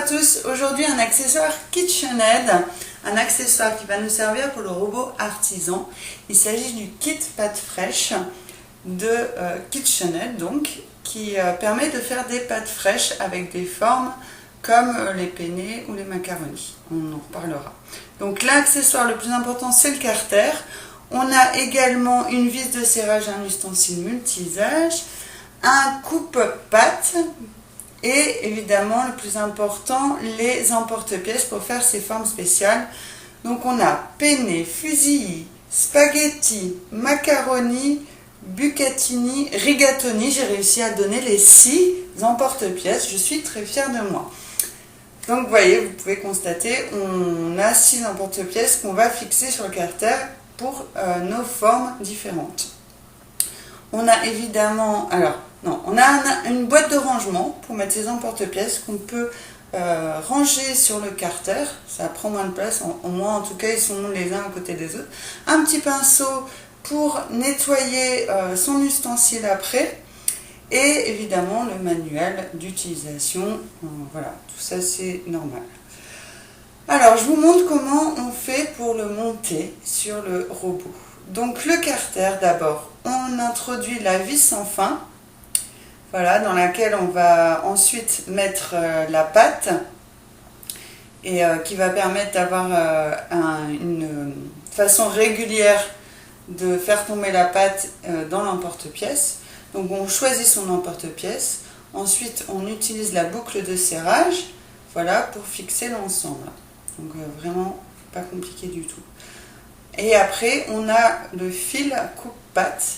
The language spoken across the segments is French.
tous, aujourd'hui un accessoire KitchenAid, un accessoire qui va nous servir pour le robot artisan. Il s'agit du kit pâte fraîche de KitchenAid, donc, qui permet de faire des pâtes fraîches avec des formes comme les penne ou les macaronis. On en reparlera. Donc l'accessoire le plus important, c'est le carter. On a également une vis de serrage, un ustensile multi-usage, un coupe-pâte et évidemment le plus important, les emporte-pièces pour faire ces formes spéciales. Donc on a penne, fusilli, spaghetti, macaroni, bucatini, rigatoni. J'ai réussi à donner les 6 emporte-pièces. Je suis très fière de moi. Donc vous voyez, vous pouvez constater, on a 6 emporte-pièces qu'on va fixer sur le carter pour nos formes différentes. On a évidemment, on a une boîte de rangement pour mettre ces emporte-pièces qu'on peut ranger sur le carter. Ça prend moins de place, au moins en tout cas ils sont les uns à côté des autres. Un petit pinceau pour nettoyer son ustensile après. Et évidemment le manuel d'utilisation, voilà, tout ça c'est normal. Alors je vous montre comment on fait pour le monter sur le robot. Donc le carter, d'abord, on introduit la vis sans fin, voilà, dans laquelle on va ensuite mettre la pâte et qui va permettre d'avoir une façon régulière de faire tomber la pâte dans l'emporte-pièce. Donc on choisit son emporte-pièce, ensuite on utilise la boucle de serrage, voilà, pour fixer l'ensemble. Donc vraiment pas compliqué du tout. Et après on a le fil coupe-pâte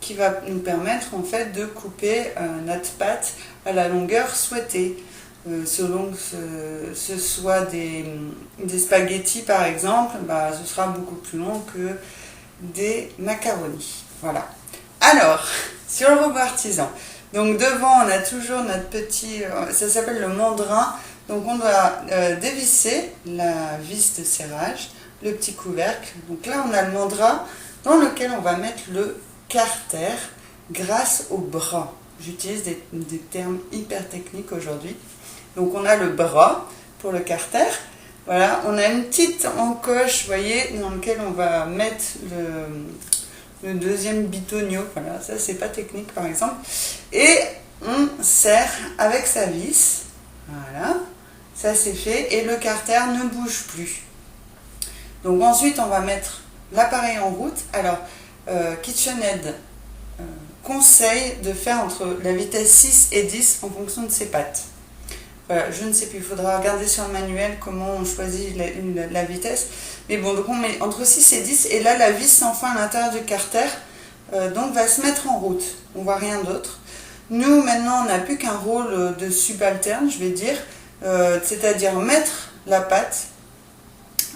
qui va nous permettre en fait de couper notre pâte à la longueur souhaitée. Selon que ce soit des spaghettis par exemple, ce sera beaucoup plus long que des macaronis. Voilà. Alors, sur le robot artisan, donc devant on a toujours notre petit, ça s'appelle le mandrin, donc on doit dévisser la vis de serrage, le petit couvercle. Donc là on a le mandrin dans lequel on va mettre le carter grâce au bras. J'utilise des termes hyper techniques aujourd'hui. Donc on a le bras pour le carter. Voilà, on a une petite encoche, vous voyez, dans laquelle on va mettre le deuxième bitonio. Voilà, ça c'est pas technique par exemple. Et on serre avec sa vis. Voilà, ça c'est fait et le carter ne bouge plus. Donc ensuite on va mettre l'appareil en route. Alors KitchenAid conseille de faire entre la vitesse 6 et 10 en fonction de ses pattes. Voilà, je ne sais plus, il faudra regarder sur le manuel comment on choisit la vitesse. Mais bon, donc on met entre 6 et 10, et là la vis sans fin à l'intérieur du carter donc va se mettre en route. On voit rien d'autre. Nous, maintenant, on n'a plus qu'un rôle de subalterne, je vais dire, c'est-à-dire mettre la pâte,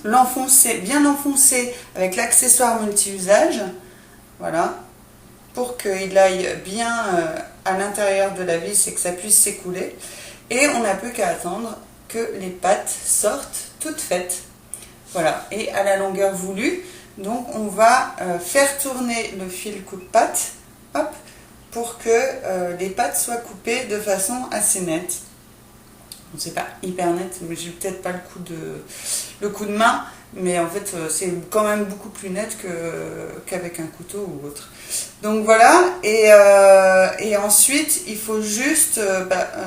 l'enfoncer, bien l'enfoncer avec l'accessoire multi-usage, voilà, pour qu'il aille bien à l'intérieur de la vis et que ça puisse s'écouler. Et on n'a plus qu'à attendre que les pâtes sortent toutes faites. Voilà, et à la longueur voulue. Donc on va faire tourner le fil coupe-pâte, hop, pour que les pâtes soient coupées de façon assez nette. Bon, c'est pas hyper net, mais j'ai peut-être pas le coup de main, mais en fait c'est quand même beaucoup plus net qu'avec un couteau ou autre. Donc voilà, et ensuite il faut juste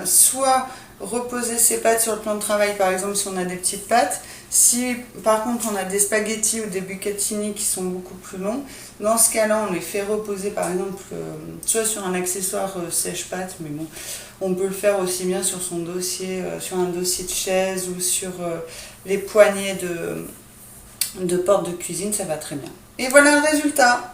soit reposer ses pâtes sur le plan de travail, par exemple si on a des petites pâtes. Si par contre on a des spaghettis ou des bucatini qui sont beaucoup plus longs, dans ce cas-là on les fait reposer par exemple soit sur un accessoire sèche-pâte, mais bon, on peut le faire aussi bien sur son dossier, sur un dossier de chaise ou sur les poignées de porte de cuisine, ça va très bien. Et voilà le résultat.